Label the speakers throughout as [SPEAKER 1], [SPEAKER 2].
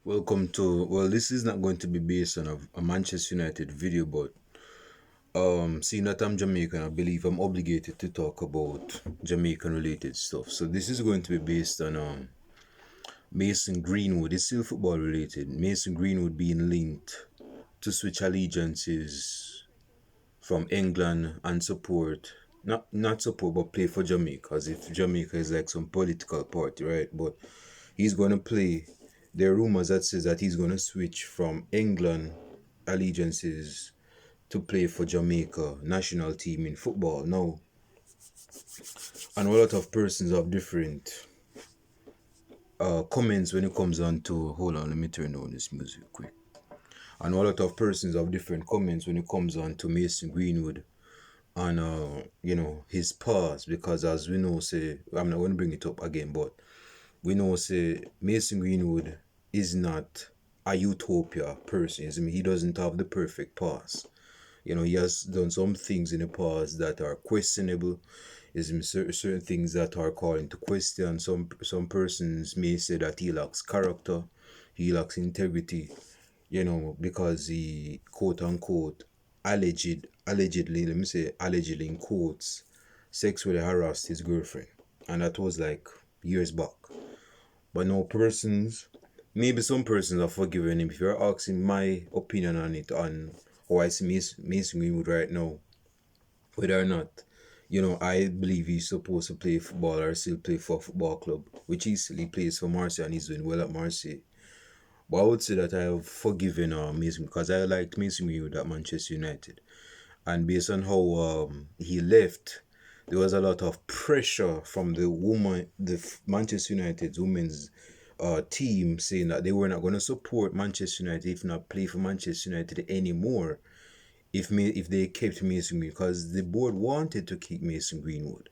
[SPEAKER 1] Welcome to, well, this is not going to be based on a Manchester United video, but seeing that I'm Jamaican, I believe I'm obligated to talk about Jamaican related stuff. So this is going to be based on Mason Greenwood. It's still football related. Mason Greenwood being linked to switch allegiances from England and support, not support, but play for Jamaica, as if Jamaica is like some political party, right? But he's going to play. There are rumors that says that he's going to switch from England allegiances to play for Jamaica national team in football now. And a lot of persons have different comments when it comes on to, hold on, let me turn on this music quick. And a lot of persons have different comments when it comes on to Mason Greenwood and his past, because as we know, say, I'm not going to bring it up again, but we know, say, Mason Greenwood is not a utopia person. I mean, he doesn't have the perfect past. He has done some things in the past that are questionable. Is certain things that are called into question. Some persons may say that he lacks character, he lacks integrity, because he, quote unquote, allegedly, let me say allegedly in quotes, sexually harassed his girlfriend, and that was like years back. But no persons, maybe some persons are forgiving him. If you're asking my opinion on it, on how I see Mason Greenwood right now, whether or not, I believe he's supposed to play football or still play for a football club, which he still plays for Marseille and he's doing well at Marseille. But I would say that I have forgiven Mason because I liked Mason Greenwood at Manchester United. And based on how he left, there was a lot of pressure from the Manchester United's women's team, saying that they were not going to support Manchester United, if not play for Manchester United anymore, if they kept Mason Greenwood, because the board wanted to keep Mason Greenwood.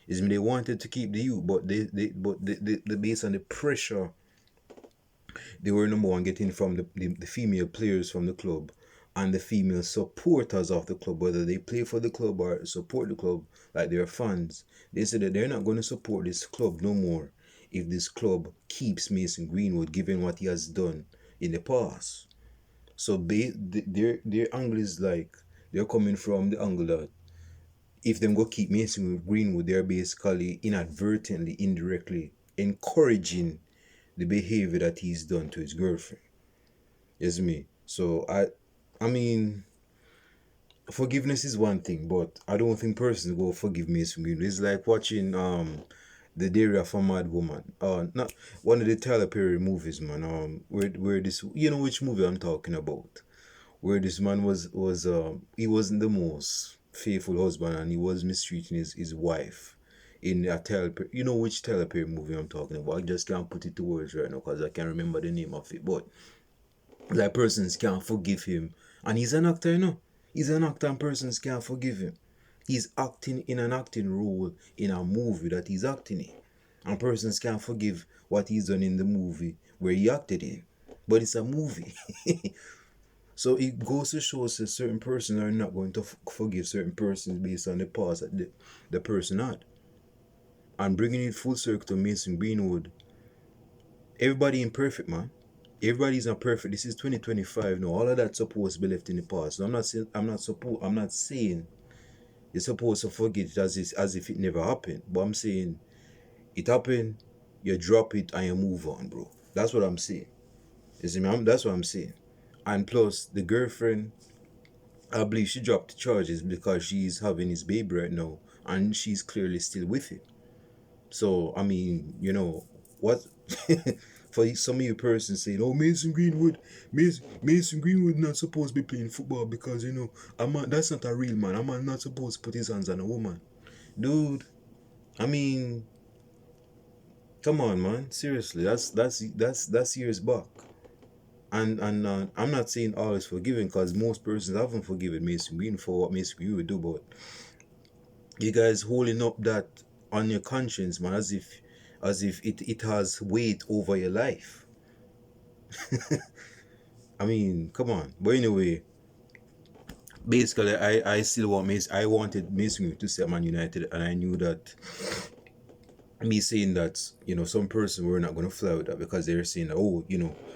[SPEAKER 1] They wanted to keep the youth, but based on the pressure they were number one getting from the female players from the club and the female supporters of the club, whether they play for the club or support the club, like their fans. They said that they're not going to support this club no more if this club keeps Mason Greenwood, given what he has done in the past. So their angle is like, they're coming from the angle that if them go keep Mason Greenwood, they're basically inadvertently, indirectly encouraging the behavior that he's done to his girlfriend. Yes, me. So I mean, forgiveness is one thing, but I don't think persons will forgive Mason Greenwood. It's like watching the Diary of a Mad Woman. Not one of the Tyler Perry movies, man. Where this, which movie I'm talking about, where this man was he wasn't the most faithful husband and he was mistreating his wife in a Tyler Perry, which Tyler Perry movie I'm talking about. I just can't put it to words right now because I can't remember the name of it. But like persons can't forgive him, and he's an actor, He's an actor, and persons can't forgive him. He's acting in an acting role in a movie that he's acting in, and persons can't forgive what he's done in the movie where he acted in. But it's a movie. So it goes to show us that certain persons are not going to forgive certain persons based on the past that the person had. And bringing it full circle to Mason Greenwood, everybody imperfect, man. Everybody's not perfect. This is 2025 now. All of that's supposed to be left in the past. So I'm not saying you're supposed to forget it as if it never happened. But I'm saying it happened, you drop it and you move on, bro. That's what I'm saying. You see me? That's what I'm saying. And plus, the girlfriend, I believe she dropped the charges because she's having his baby right now, and she's clearly still with him. So I mean, what? For some of you persons saying, "Oh, Mason Greenwood not supposed to be playing football because a man, that's not a real man. A man not supposed to put his hands on a woman, dude." I mean, come on, man. Seriously, that's years back. And I'm not saying all is forgiven because most persons haven't forgiven Mason Green for what Mason Green would do, but you guys holding up that on your conscience, man, as if it has weight over your life. I mean, come on. But anyway, basically, I still want Mason. I wanted Mason Green to stay at Man United, and I knew that me saying that, some person we're not going to fly with that because they're saying, oh,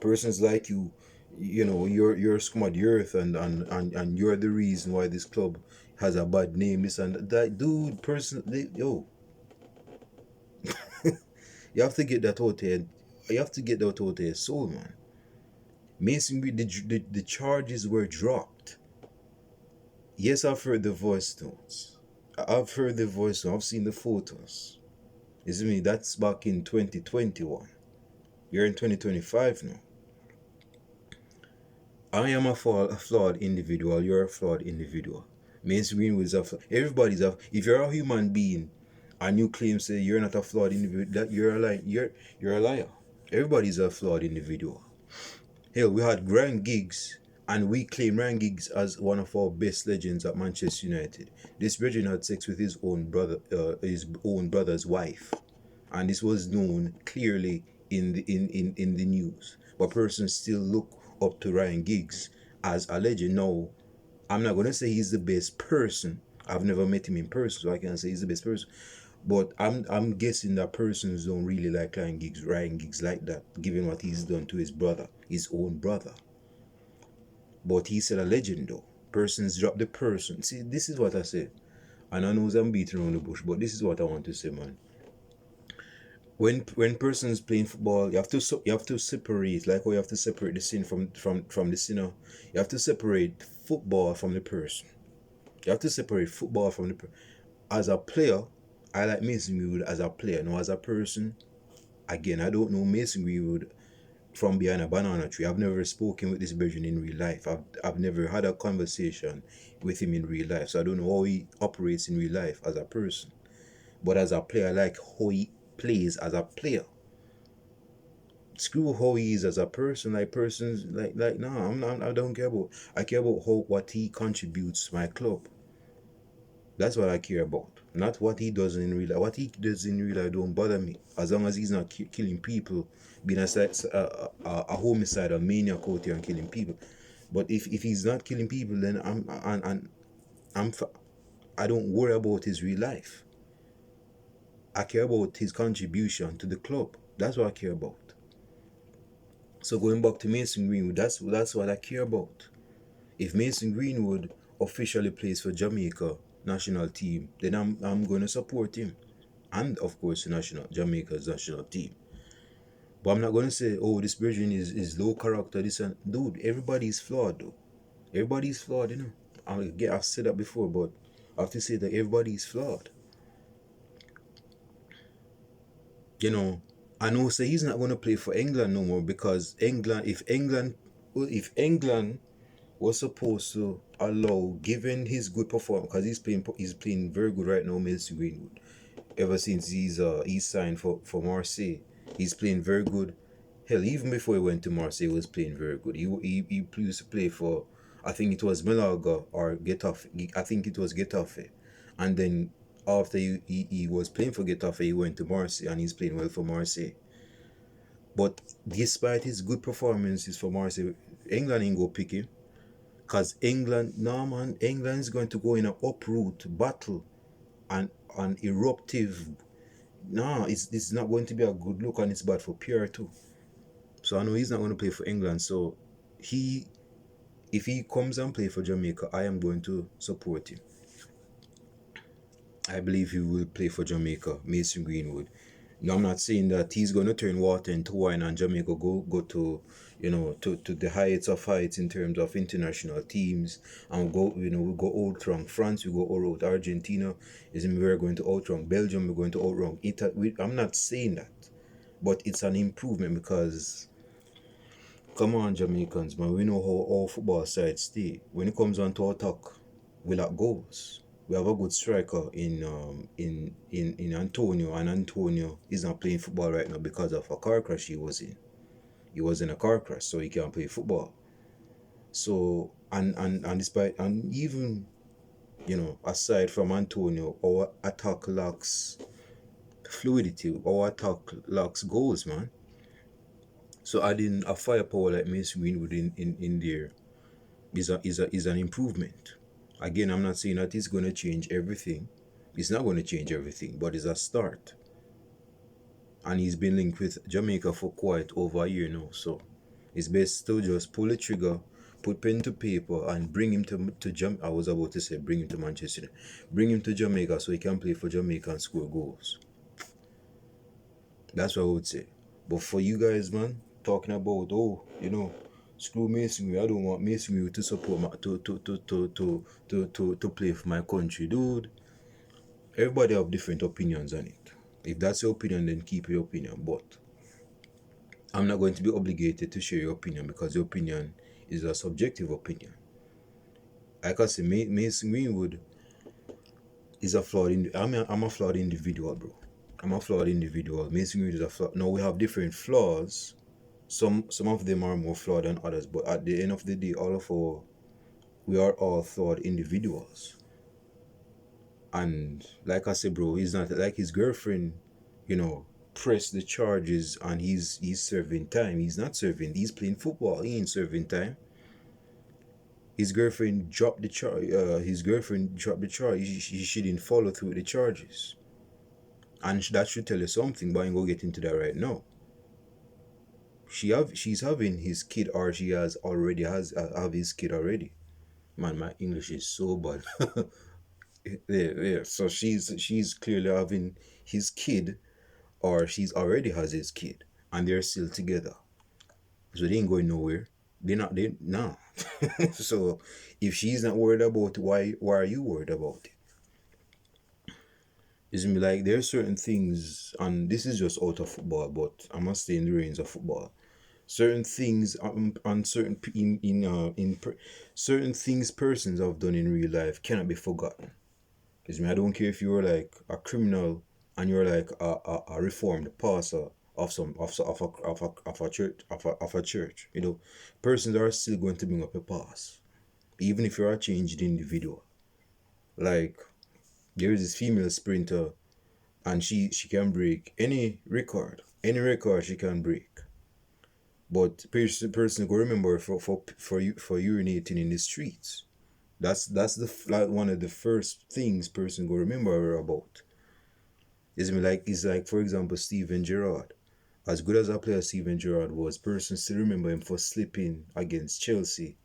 [SPEAKER 1] persons like you, you're scum of the earth, and you're the reason why this club has a bad name, this and that. Dude, yo, you have to get that out there. You have to get that out there, soul, man. Mason Green, the charges were dropped. Yes, I've heard the voice notes. I've heard the voice notes. I've seen the photos. You see me? That's back in 2021. You're in 2025 now. I am a flawed individual. You're a flawed individual. Mason Greenwood is a everybody's a. If you're a human being, and you claim say you're not a flawed individual, that you're a liar. You're a liar. Everybody's a flawed individual. Hell, we had Ryan Giggs, and we claim Ryan Giggs as one of our best legends at Manchester United. This Virgin had sex with his own brother's wife, and this was known clearly in the news. But persons still look up to Ryan Giggs as a legend. No, I'm not gonna say he's the best person. I've never met him in person, so I can't say he's the best person. But I'm guessing that persons don't really like Ryan Giggs like that, given what he's done to his brother, his own brother. But he's still a legend though. Persons drop the person. See, this is what I said. And I know I'm beating around the bush, but this is what I want to say, man. When persons playing football, you have to separate, like how you have to separate the sin from the sinner. You have to separate football from the person. You have to separate football from the person. As a player, I like Mason Greenwood as a player. Now, as a person, again, I don't know Mason Greenwood from behind a banana tree. I've never spoken with this person in real life. I've never had a conversation with him in real life. So I don't know how he operates in real life as a person. But as a player, I like how he plays as a player. Screw how he is as a person. Like persons like no, I don't care about. I care about what he contributes to my club. That's what I care about. Not what he does in real life. What he does in real life don't bother me. As long as he's not killing people, being a homicidal maniac out here and killing people. But if he's not killing people, then I'm I don't worry about his real life. I care about his contribution to the club. That's what I care about. So going back to Mason Greenwood, that's what I care about. If Mason Greenwood officially plays for Jamaica national team, then I'm going to support him, and of course Jamaica's national team. But I'm not going to say, oh, this version is low character. This and dude, everybody's flawed though. Everybody's flawed, I've said that before, but I have to say that everybody's flawed. I know say he's not going to play for England no more because if England was supposed to allow, given his good performance, because he's playing very good right now, Mason Greenwood. Ever since he's signed for Marseille, he's playing very good. Hell, even before he went to Marseille, he was playing very good. He used to play for, I think it was Malaga or Getafe. I think it was Getafe, and then after he was playing for Getafe, he went to Marseille and he's playing well for Marseille. But despite his good performances for Marseille, England ain't go pick him. Because England, no man, England is going to go in an uproot battle and an eruptive. No, it's not going to be a good look, and it's bad for PR too. So I know he's not going to play for England. So if he comes and play for Jamaica, I am going to support him. I believe he will play for Jamaica, Mason Greenwood. No, I'm not saying that he's going to turn water into wine and Jamaica go to, to the heights of heights in terms of international teams, and we go outrun France, we go outrun Argentina, we're going to outrun Belgium, we're going to outrun Italy. I'm not saying that, but it's an improvement because, come on, Jamaicans, man, we know how all football sides stay. When it comes on to attack, we lack goals. We have a good striker in Antonio, and Antonio is not playing football right now because of a car crash he was in. He was in a car crash, so he can't play football. So and despite, and even aside from Antonio, our attack lacks fluidity. Our attack lacks goals, man. So adding a firepower like Mason Greenwood in there is an improvement. Again, I'm not saying that it's going to change everything. It's not going to change everything, but it's a start. and he's been linked with Jamaica for quite over a year now. So it's best to just pull the trigger, put pen to paper, and bring him to I was about to say bring him to Manchester, bring him to Jamaica so he can play for Jamaica and score goals. That's what I would say. But for you guys, man, talking about screw Mason, I don't want Mason to support my to play for my country, dude. Everybody have different opinions on it. If that's your opinion, then keep your opinion. But I'm not going to be obligated to share your opinion because your opinion is a subjective opinion. Like I say, Mason Greenwood is a flawed. I'm a flawed individual, bro. I'm a flawed individual. Mason Greenwood is a flawed. Now we have different flaws. Some of them are more flawed than others, but at the end of the day, we are all flawed individuals. And like I said, bro, he's not like his girlfriend, pressed the charges and he's serving time. He's not serving. He's playing football. He ain't serving time. His girlfriend dropped the charge. She didn't follow through with the charges, and that should tell you something. But I ain't gonna get into that right now. She's having his kid, or she has already have his kid already. Man, my English is so bad. Yeah. So she's clearly having his kid, or she's already has his kid, and they're still together. So they ain't going nowhere. They nah. So if she's not worried about it, why are you worried about it? It's me like there are certain things, and this is just out of football, but I must stay in the reins of football. Certain things on certain certain things persons have done in real life cannot be forgotten. It's me. I don't care if you're like a criminal and you're like a reformed pastor of a church. Persons are still going to bring up a past, even if you're a changed individual. Like there is this female sprinter, and she can break any record she can break. But person go remember for urinating in the streets. That's like one of the first things person go remember her about. It's like for example Steven Gerrard. As good as a player Steven Gerrard was, person still remember him for slipping against Chelsea,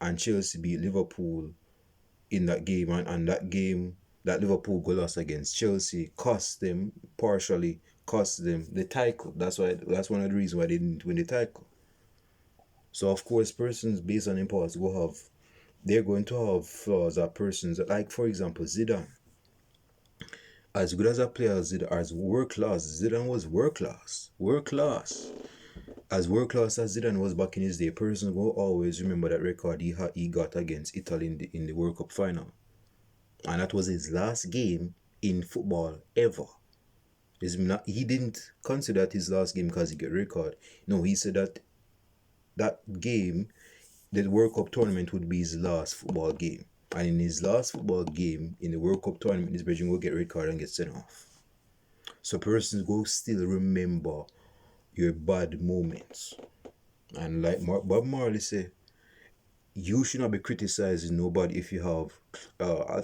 [SPEAKER 1] and Chelsea beat Liverpool in that game, and that game that Liverpool goal lost against Chelsea partially cost them the title. That's one of the reasons why they didn't win the title. So of course persons based on impulse they're going to have flaws at persons, like for example Zidane. As good as a player as world class, Zidane was world class. As world class as Zidane was back in his day, persons will always remember that record he got against Italy in the World Cup final. And that was his last game in football ever. He didn't consider that his last game because he got a record. No, he said that game, the World Cup tournament, would be his last football game. And in his last football game in the World Cup tournament, his Belgium will get red card and get sent off. So persons will still remember your bad moments. And like Bob Marley said, you should not be criticizing nobody if you have. I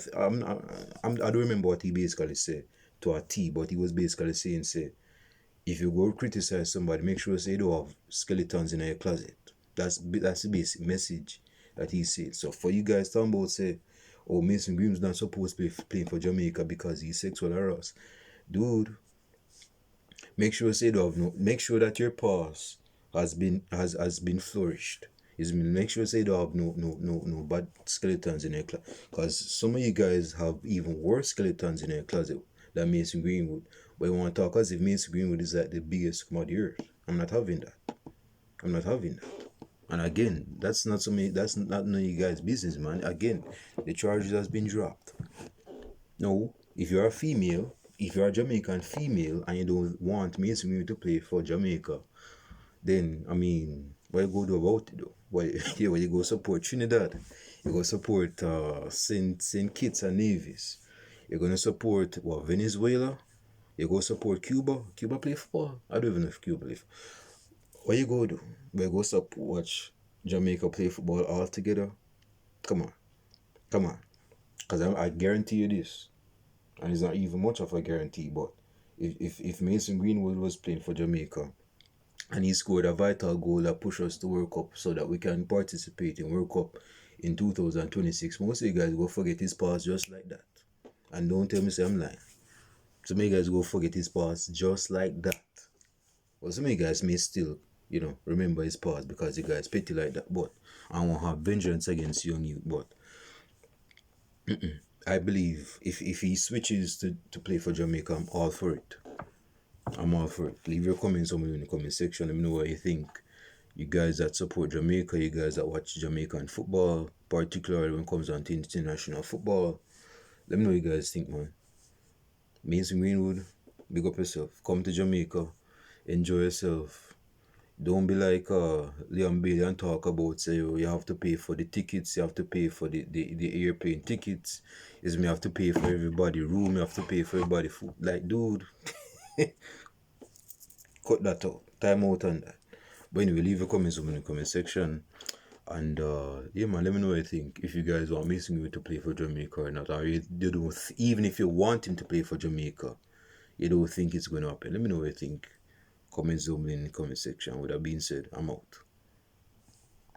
[SPEAKER 1] don't remember what he basically said to a T, but he was basically saying, if you go criticize somebody, make sure you don't have skeletons in your closet. That's the basic message that he said. So for you guys talking about Mason Greenwood's not supposed to be playing for Jamaica because he's sexual harassed, dude. Make sure make sure that your past has been flourished. Make sure you don't have no bad skeletons in your closet, because some of you guys have even worse skeletons in your closet than Mason Greenwood. But you want to talk as if Mason Greenwood is like the biggest scum of the earth. I'm not having that. And again, that's not none of you guys' business, man. Again, the charges has been dropped. No, if you're a Jamaican female and you don't want Mason Greenwood to play for Jamaica, then what you go do about it though? You go support Trinidad, you go support Saint Kitts and Nevis, you're gonna support Venezuela, you go support Cuba. Cuba play football? I don't even know if Cuba play football. What you go do? We go watch Jamaica play football all together? Come on. Because I guarantee you this, and it's not even much of a guarantee, but If Mason Greenwood was playing for Jamaica and he scored a vital goal that pushed us to World Cup so that we can participate in World Cup in 2026, most of you guys will forget his past just like that. And don't tell me say I'm lying. Some of you guys will forget his past just like that. Well, some of you guys may still, remember his past because you guys petty like that. But I won't have vengeance against you and you. But I believe if he switches to play for Jamaica, I'm all for it. I'm all for it. Leave your comments somewhere in the comment section. Let me know what you think. You guys that support Jamaica, you guys that watch Jamaican football, particularly when it comes on to international football. Let me know what you guys think, man. Mason Greenwood, big up yourself. Come to Jamaica, enjoy yourself. Don't be like Liam Bailey and talk about say you have to pay for the tickets, you have to pay for the airplane tickets. Is me have to pay for everybody room, you have to pay for everybody food. Like, dude, cut that out. Time out on that. But anyway, leave your comments in the comment section. And yeah, man, let me know what you think. If you guys want Mason Greenwood to play for Jamaica or not, or you don't, even if you want him to play for Jamaica, you don't think it's going to happen. Let me know what you think. Comments down in the comment section. With that being said, I'm out.